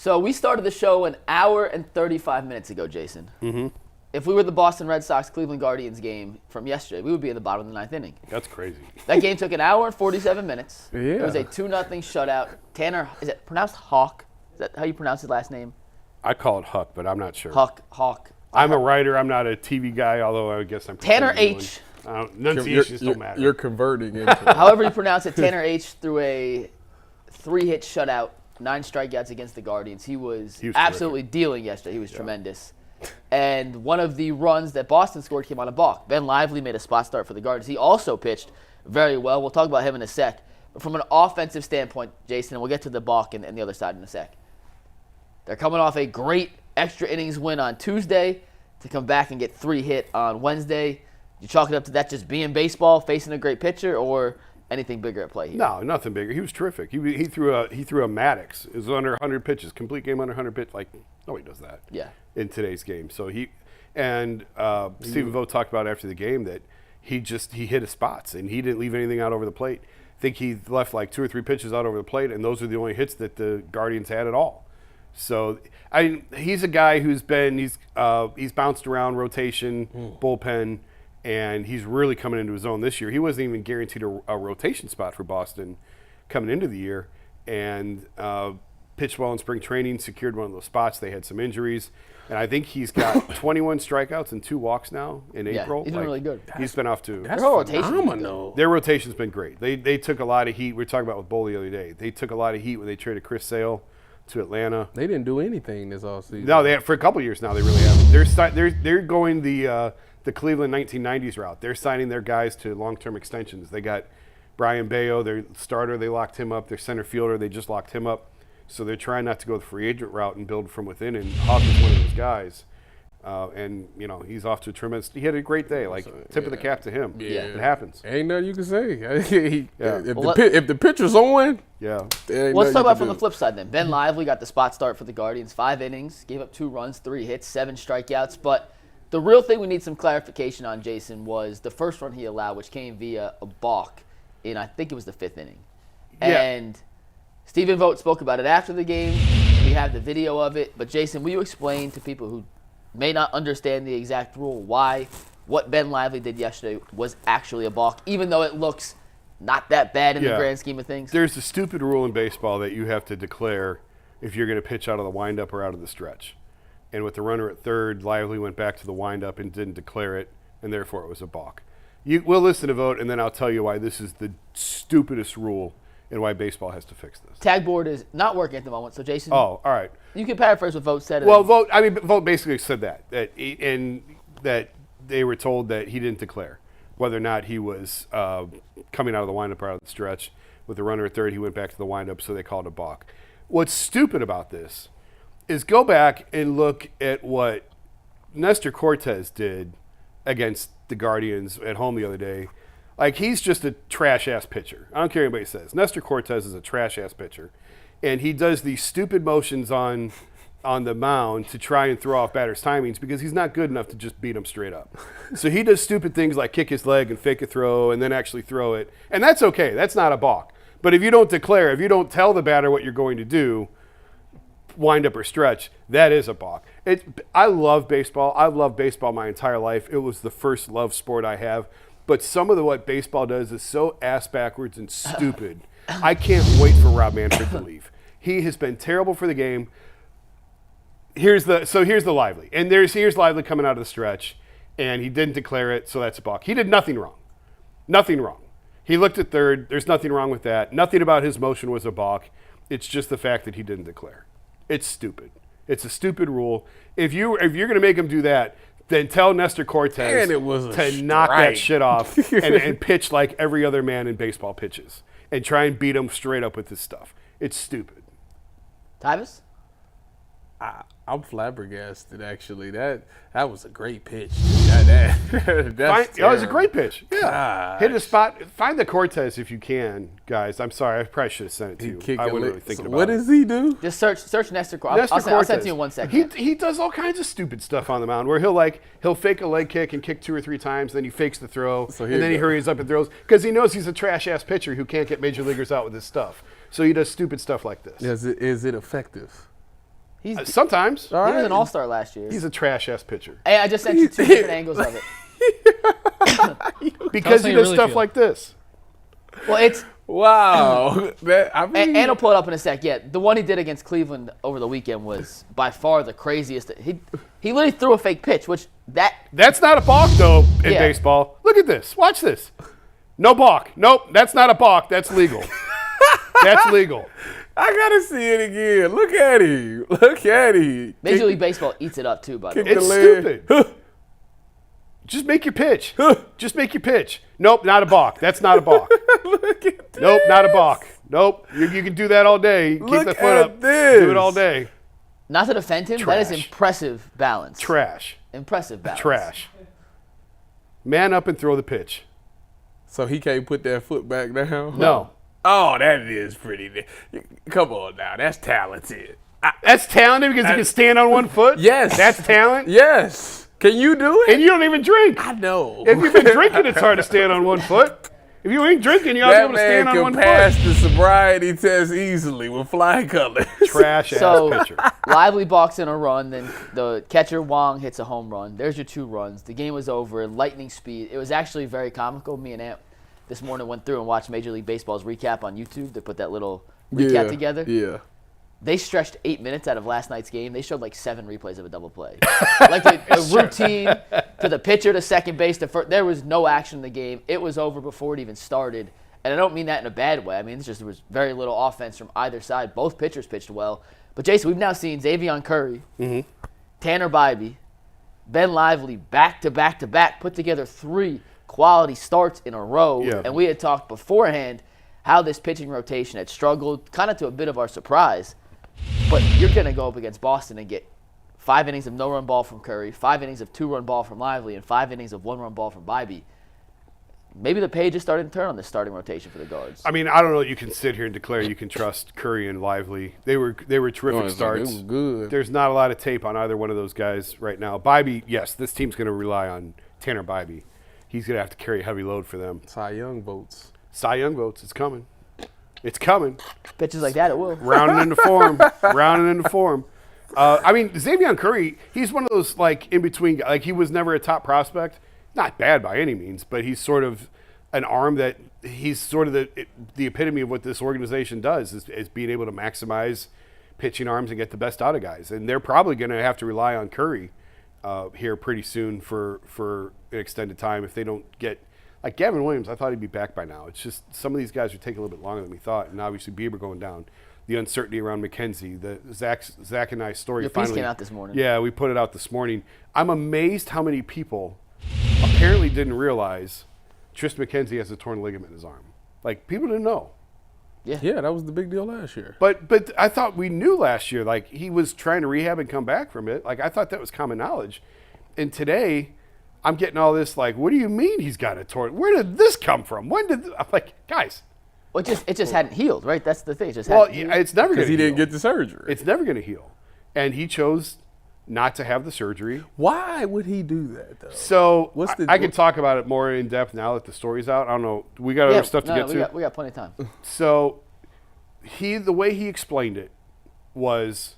So we started the show an hour and 35 minutes ago, Jason. Mm-hmm. If we were the Boston Red Sox Cleveland Guardians game from yesterday, we would be in the bottom of the ninth inning. That's crazy. That game took an hour and 47 minutes. Yeah. It was a 2-0 shutout. Tanner, is it pronounced Houck? Is that how you pronounce his last name? I call it Huck, but I'm not sure. Houck. I'm a writer. I'm not a TV guy, although I guess I'm Tanner H. Enunciations don't matter. You're converting into However you pronounce it, Tanner H. threw a 3-hit shutout, 9 strikeouts against the Guardians. He was absolutely dealing yesterday. He was tremendous. And one of the runs that Boston scored came on a balk. Ben Lively made a spot start for the Guardians. He also pitched very well. We'll talk about him in a sec. But from an offensive standpoint, Jason, and we'll get to the balk and the other side in a sec. They're coming off a great extra innings win on Tuesday to come back and get 3 hit on Wednesday. You chalk it up to that just being baseball, facing a great pitcher, or anything bigger at play here? No, nothing bigger. He was terrific. He threw a Maddox. It was under 100 pitches, complete game under 100 pitches. Like nobody does that. Yeah. In today's game, so Stephen Vogt talked about after the game that he hit his spots and he didn't leave anything out over the plate. I think he left like 2 or 3 pitches out over the plate, and those are the only hits that the Guardians had at all. So he's a guy who's bounced around rotation, bullpen. And he's really coming into his own this year. He wasn't even guaranteed a rotation spot for Boston coming into the year. And pitched well in spring training, secured one of those spots. They had some injuries. And I think he's got 21 strikeouts and 2 walks now in April. He's been really good. He's been off to. That's phenomenal. Their rotation's been great. They took a lot of heat. We were talking about with Bull the other day. They took a lot of heat when they traded Chris Sale to Atlanta. They didn't do anything this offseason. No, for a couple of years now, they really haven't. They're going the Cleveland 1990s route. They're signing their guys to long-term extensions. They got Brian Bayo, their starter. They locked him up. Their center fielder, they just locked him up. So they're trying not to go the free agent route and build from within. And Houck is one of those guys. And, he's off to a tremendous – he had a great day. Tip of the cap to him. Yeah. It happens. Ain't nothing you can say. If the pitcher's on, Let's talk about from the flip side then. Ben Lively got the spot start for the Guardians. 5 innings, gave up 2 runs, 3 hits, 7 strikeouts. But the real thing we need some clarification on, Jason, was the first run he allowed, which came via a balk in, I think it was the 5th inning. Yeah. And Stephen Vogt spoke about it after the game. We have the video of it. But, Jason, will you explain to people who may not understand the exact rule why what Ben Lively did yesterday was actually a balk, even though it looks not that bad in the grand scheme of things? There's a stupid rule in baseball that you have to declare if you're going to pitch out of the windup or out of the stretch. And with the runner at third, Lively went back to the windup and didn't declare it, and therefore it was a balk. We'll listen to Vogt, and then I'll tell you why this is the stupidest rule and why baseball has to fix this. Tag board is not working at the moment, so Jason. Oh, all right. You can paraphrase what Vogt said. Well, Vogt basically said that they were told that he didn't declare whether or not he was coming out of the windup or out of the stretch. With the runner at third, he went back to the windup, so they called it a balk. What's stupid about this is go back and look at what Nestor Cortes did against the Guardians at home the other day. Like, he's just a trash-ass pitcher. I don't care what anybody says. Nestor Cortes is a trash-ass pitcher. And he does these stupid motions on the mound to try and throw off batters' timings because he's not good enough to just beat them straight up. So he does stupid things like kick his leg and fake a throw and then actually throw it. And that's okay. That's not a balk. But if you don't declare, if you don't tell the batter what you're going to do, wind up or stretch, that is a balk. I love baseball. I've loved baseball my entire life. It was the first love sport I have. But some of what baseball does is so ass backwards and stupid. I can't wait for Rob Manfred to leave. He has been terrible for the game. Here's the Lively. And here's Lively coming out of the stretch, and he didn't declare it, so that's a balk. He did nothing wrong. Nothing wrong. He looked at third. There's nothing wrong with that. Nothing about his motion was a balk. It's just the fact that he didn't declare. It's stupid. It's a stupid rule. If you're going to make him do that, then tell Nestor Cortes to knock that shit off and pitch like every other man in baseball pitches and try and beat him straight up with this stuff. It's stupid. Tyvus? I'm flabbergasted, actually. That was a great pitch. That was a great pitch. Yeah. Gosh. Hit a spot. Find the Cortes if you can, guys. I'm sorry. I probably should have sent it to you. I wasn't really thinking about it. What does he do? Just search Nestor Cortes. I'll send it to you in 1 second. He does all kinds of stupid stuff on the mound where he'll fake a leg kick and kick 2 or 3 times, then he fakes the throw, and then he hurries up and throws because he knows he's a trash-ass pitcher who can't get major leaguers out with his stuff. So he does stupid stuff like this. Is it effective? Sometimes. He was an all-star last year. He's a trash-ass pitcher. Hey, I just sent you 2 different angles of it. Because he does stuff like this. Well, it's... Wow. And he'll pull it up in a sec. Yeah, the one he did against Cleveland over the weekend was by far the craziest. He literally threw a fake pitch, which That's not a balk, though, in baseball. Look at this. Watch this. No balk. Nope, that's not a balk. That's legal. That's legal. I gotta see it again. Look at him. Look at him. Major League Baseball eats it up too, by the way. It's stupid. Just make your pitch. Just make your pitch. Nope, not a balk. That's not a balk. Look at this. Nope, not a balk. Nope, you can do that all day. Keep Look the foot at up. this. Do it all day. Not to defend him, Trash. that is impressive balance. Trash. Impressive balance. Trash. Man up and throw the pitch. So he can't put that foot back down? No. Oh, that is pretty. Come on now. That's talented. That's talented because he can stand on one foot? Yes. That's talent? Yes. Can you do it? And you don't even drink. I know. If you've been drinking, it's hard to stand on one foot. If you ain't drinking, you ought to be able to stand on one foot. That man foot. can pass the sobriety test easily with flying colors. Trash-ass pitcher. Lively balks in a run, then the catcher Wong hits a home run. There's your 2 runs. The game was over, lightning speed. It was actually very comical. Me and Ant this morning went through and watched Major League Baseball's recap on YouTube. They put that little recap together. Yeah. They stretched 8 minutes out of last night's game. They showed like 7 replays of a double play. Like the routine to the pitcher to second base. There was no action in the game. It was over before it even started. And I don't mean that in a bad way. I mean, there was very little offense from either side. Both pitchers pitched well. But, Jason, we've now seen Xavier Curry, Tanner Bybee, Ben Lively back-to-back-to-back put together 3 quality starts in a row. Yeah. And we had talked beforehand how this pitching rotation had struggled, kind of to a bit of our surprise. But you're going to go up against Boston and get 5 innings of no-run ball from Curry, 5 innings of 2-run ball from Lively, and 5 innings of 1-run ball from Bybee. Maybe the page is starting to turn on this starting rotation for the Guards. I mean, I don't know that you can sit here and declare you can trust Curry and Lively. They were terrific starts. They were good. There's not a lot of tape on either one of those guys right now. Bybee, yes, this team's going to rely on Tanner Bybee. He's going to have to carry a heavy load for them. Cy Young votes. Cy Young votes. It's coming. It's coming. Pitches like that, it will. Rounding into form. Rounding into form. I mean, Xavier Curry, he's one of those, like, in-between guys. Like, he was never a top prospect. Not bad by any means, but he's sort of an arm that he's sort of the epitome of what this organization does is being able to maximize pitching arms and get the best out of guys. And they're probably going to have to rely on Curry here pretty soon for an extended time if they don't get – like Gavin Williams, I thought he'd be back by now. It's just some of these guys are taking a little bit longer than we thought. And obviously Bieber going down. The uncertainty around McKenzie, the Zach and I story Your finally piece came out this morning. Yeah, we put it out this morning. I'm amazed how many people apparently didn't realize Triston McKenzie has a torn ligament in his arm. Like, people didn't know. Yeah, that was the big deal last year. But I thought we knew last year, like, he was trying to rehab and come back from it. Like, I thought that was common knowledge. And today, I'm getting all this, like, what do you mean he's got a torn? Where did this come from? When did I'm like, guys. Well, it just hadn't healed, right? That's the thing. It just Well, hadn't healed. it's never going to heal. Because he didn't get the surgery. It's never going to heal. And he chose not to have the surgery. Why would he do that, though? So I can talk about it more in depth now that the story's out. I don't know. We got other stuff to get to. We got plenty of time. So the way he explained it was,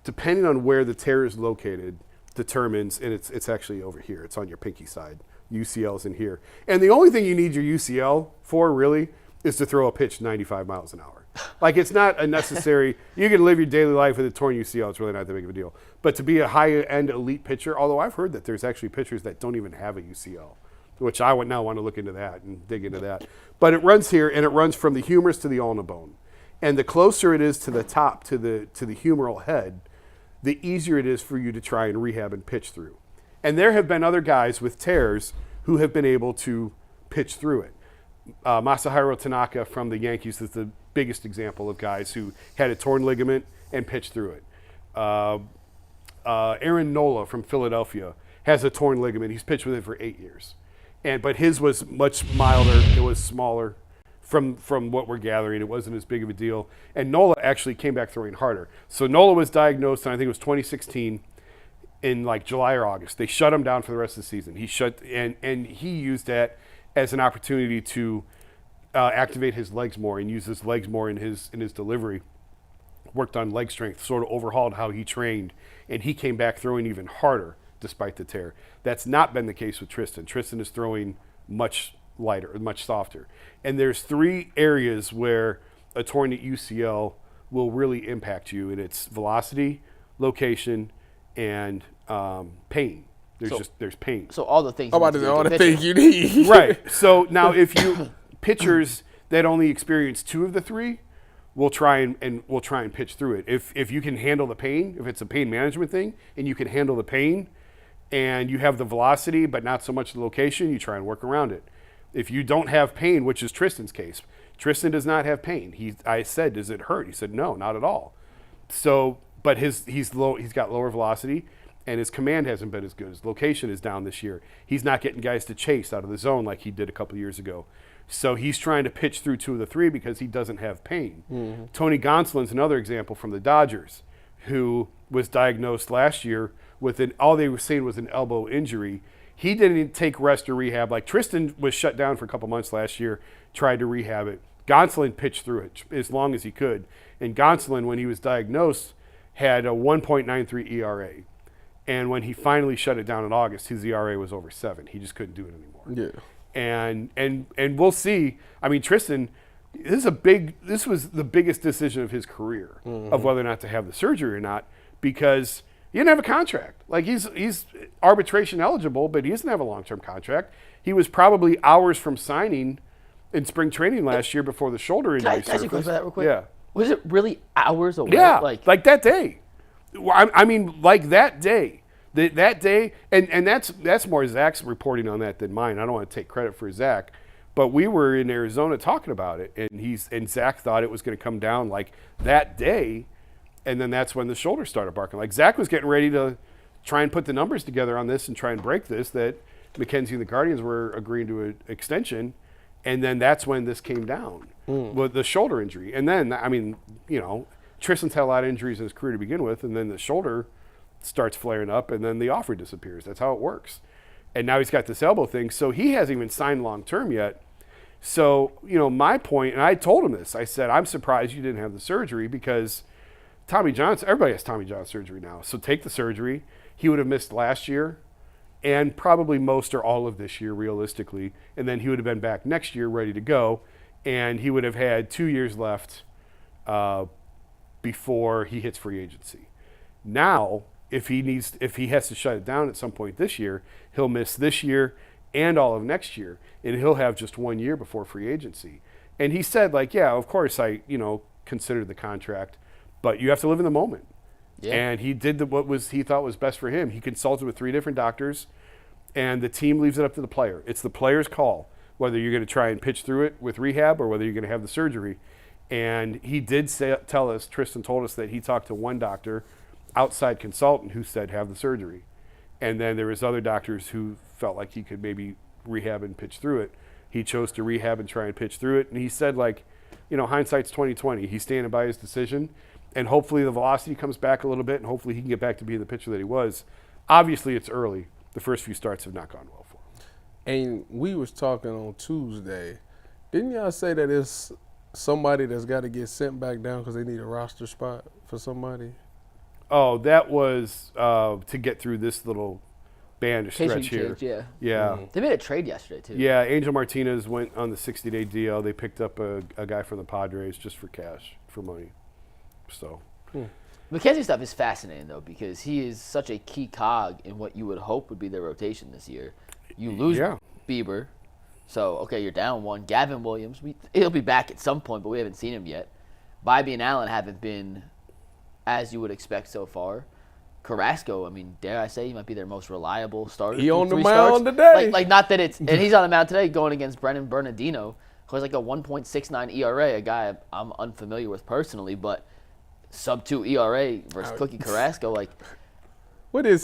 depending on where the tear is located, determines, and it's actually over here. It's on your pinky side. UCL's in here. And the only thing you need your UCL for, really, is to throw a pitch 95 miles an hour. Like, it's not a necessary – you can live your daily life with a torn UCL. It's really not that big of a deal. But to be a high-end elite pitcher, although I've heard that there's actually pitchers that don't even have a UCL, which I would now want to look into that and dig into that. But it runs here, and it runs from the humerus to the ulna bone. And the closer it is to the top, to the humeral head, the easier it is for you to try and rehab and pitch through. And there have been other guys with tears who have been able to pitch through it. Masahiro Tanaka from the Yankees is the biggest example of guys who had a torn ligament and pitched through it. Aaron Nola from Philadelphia has a torn ligament. He's pitched with it for 8 years. But his was much milder. It was smaller. From what we're gathering, it wasn't as big of a deal. And Nola actually came back throwing harder. So Nola was diagnosed in, I think it was 2016, in like July or August. They shut him down for the rest of the season. And he used that as an opportunity to activate his legs more and use his legs more in his delivery. worked on leg strength, sort of overhauled how he trained, and he came back throwing even harder despite the tear. That's not been the case with Triston. Triston is throwing much lighter, much softer. And there's 3 areas where a torn UCL will really impact you, and it's velocity, location, and pain. There's pain. So all the things. All the things you need. Right. So now if you pitchers that only experience 2 of the 3, we'll try and pitch through it. If you can handle the pain, if it's a pain management thing, and you can handle the pain, and you have the velocity but not so much the location, you try and work around it. If you don't have pain, which is Triston's case, Triston does not have pain. I said, does it hurt? He said, no, not at all. So, but he's got lower velocity, and his command hasn't been as good. His location is down this year. He's not getting guys to chase out of the zone like he did a couple of years ago. So he's trying to pitch through 2 of the 3 because he doesn't have pain. Mm-hmm. Tony Gonsolin's another example from the Dodgers, who was diagnosed last year with all they were saying was an elbow injury. He didn't take rest or rehab. Like Triston was shut down for a couple months last year, tried to rehab it. Gonsolin pitched through it as long as he could. And Gonsolin, when he was diagnosed, had a 1.93 ERA. And when he finally shut it down in August, his ERA was over 7. He just couldn't do it anymore. Yeah. And we'll see. I mean, Triston, this was the biggest decision of his career, of whether or not to have the surgery or not, because he didn't have a contract. Like he's arbitration eligible, but he doesn't have a long-term contract. He was probably hours from signing in spring training last year before the shoulder injury surfaced. Can I ask you a question about that real quick? Yeah. Was it really hours away? Yeah, like that day. I mean, like that day. That day, and that's more Zach's reporting on that than mine. I don't want to take credit for Zach, but we were in Arizona talking about it, and Zach thought it was going to come down like that day, and then that's when the shoulder started barking. Like Zach was getting ready to try and put the numbers together on this and try and break this, that McKenzie and the Guardians were agreeing to an extension, and then that's when this came down with the shoulder injury. And then, I mean, Triston's had a lot of injuries in his career to begin with, and then the shoulder starts flaring up, and then the offer disappears. That's how it works. And now he's got this elbow thing, so he hasn't even signed long-term yet. So, my point, and I told him this, I said, I'm surprised you didn't have the surgery because Tommy John's, everybody has Tommy John surgery now. So take the surgery. He would have missed last year and probably most or all of this year realistically. And then he would have been back next year ready to go. And he would have had 2 years left before he hits free agency. Now, if he has to shut it down at some point this year, he'll miss this year and all of next year. And he'll have just 1 year before free agency. And he said, like, yeah, of course I, considered the contract, but you have to live in the moment. Yeah. And he did what he thought was best for him. He consulted with 3 different doctors, and the team leaves it up to the player. It's the player's call, whether you're going to try and pitch through it with rehab or whether you're going to have the surgery. And he did tell us, Triston told us that he talked to one doctor, outside consultant, who said have the surgery. And then there was other doctors who felt like he could maybe rehab and pitch through it. He chose to rehab and try and pitch through it. And he said, like, hindsight's 20/20. He's standing by his decision. And hopefully the velocity comes back a little bit, and hopefully he can get back to being the pitcher that he was. Obviously, it's early. The first few starts have not gone well for him. And we was talking on Tuesday. Didn't y'all say that it's somebody that's got to get sent back down because they need a roster spot for somebody? Oh, that was to get through this little band stretch here. Yeah. Mm-hmm. They made a trade yesterday, too. Yeah, Angel Martinez went on the 60-day deal. They picked up a guy from the Padres just for cash, for money. So, McKenzie stuff is fascinating, though, because he is such a key cog in what you would hope would be their rotation this year. You lose Bieber, so, okay, you're down 1. Gavin Williams, he'll be back at some point, but we haven't seen him yet. Bibby and Allen haven't been as you would expect so far. Carrasco, I mean, dare I say, he might be their most reliable starter. He on the mound today. Like, not that it's – and he's on the mound today going against Brennan Bernardino, who has like a 1.69 ERA, a guy I'm unfamiliar with personally, but – sub-2 ERA versus Cookie Carrasco, like. What's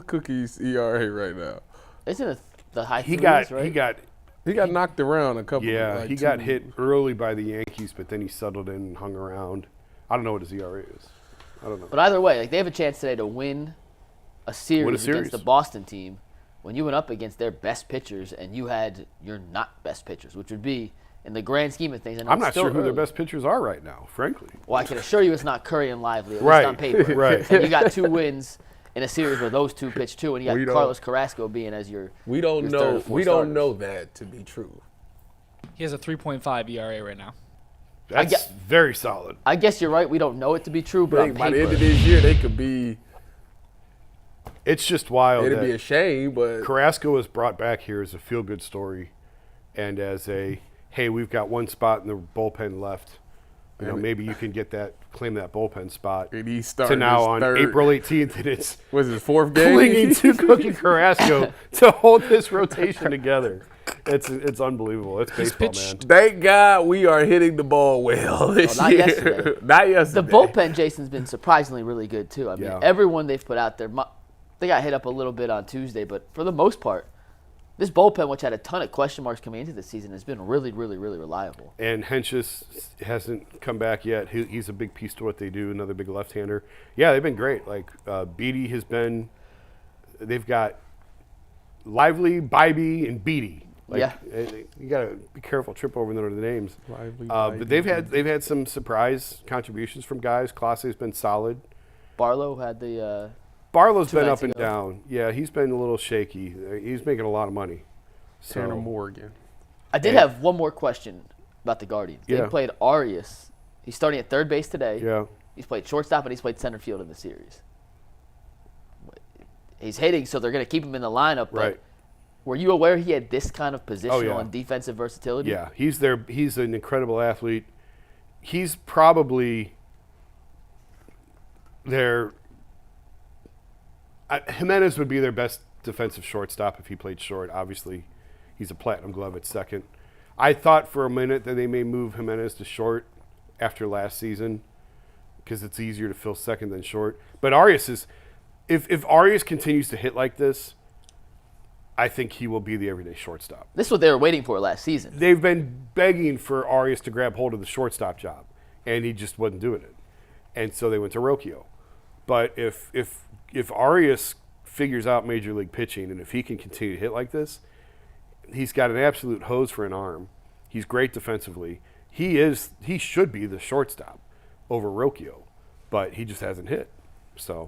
Cookie's ERA right now? Isn't the high threes, right? He got knocked around a couple. Yeah, he got hit early by the Yankees, but then he settled in and hung around. I don't know what his ERA is. I don't know. But either way, like they have a chance today to win a series against the Boston team when you went up against their best pitchers and you had your not best pitchers, which would be in the grand scheme of things, I know I'm it's not still sure who their early. best pitchers are right now, frankly. Well, I can assure you it's not Curry and Lively, at Right, least on paper. right. And you got 2 wins in a series where those 2 pitched too, and you We got don't- Carlos Carrasco being as your We don't your know. third or fourth We don't starters. know that to be true. He has a 3.5 ERA right now. That's very solid. I guess you're right. We don't know it to be true, but on By the end paper, of this year, they could be. It's just wild It'd that be a shame, but Carrasco was brought back here as a feel-good story and as a, hey, we've got 1 spot in the bullpen left. You know, And- maybe you can claim that bullpen spot. and he To started now his on third, April 18th, and it's was his 4th game. clinging to Cookie Carrasco to hold this rotation together. It's unbelievable. It's baseball, man. Thank God we are hitting the ball well this not year. yesterday. Not the yesterday. bullpen, Jason's been surprisingly really good too. I mean, Yeah. everyone they've put out there, they got hit up a little bit on Tuesday, but for the most part, this bullpen, which had a ton of question marks coming into the season, has been really, really, really reliable. And Henches hasn't come back yet. He's a big piece to what they do, another big left-hander. Yeah, they've been great. Like, Beatty has been – they've got Lively, Bybee, and Beatty. Like, Yeah. You got to be careful, trip over the names. Lively, But they've had some surprise contributions from guys. Clase's been solid. Barlow had the Barlow's 2 been nights up and ago. down. Yeah, he's been a little shaky. He's making a lot of money. Tanner So, Morgan. I did have one more question about the Guardians. They Yeah. played Arias. He's starting at third base today. yeah. He's played shortstop and he's played center field in the series. He's hitting, so they're going to keep him in the lineup. But Right. were you aware he had this kind of positional yeah. and defensive versatility? Yeah, he's an incredible athlete. He's probably their Jimenez would be their best defensive shortstop if he played short. Obviously, he's a platinum glove at second. I thought for a minute that they may move Jimenez to short after last season because it's easier to fill second than short. But Arias is, if Arias continues to hit like this, I think he will be the everyday shortstop. This is what they were waiting for last season. They've been begging for Arias to grab hold of the shortstop job, and he just wasn't doing it. And so they went to Rocchio. But if Arias figures out major league pitching, and if he can continue to hit like this, he's got an absolute hose for an arm. He's great defensively. He should be the shortstop over Rocchio, but he just hasn't hit. So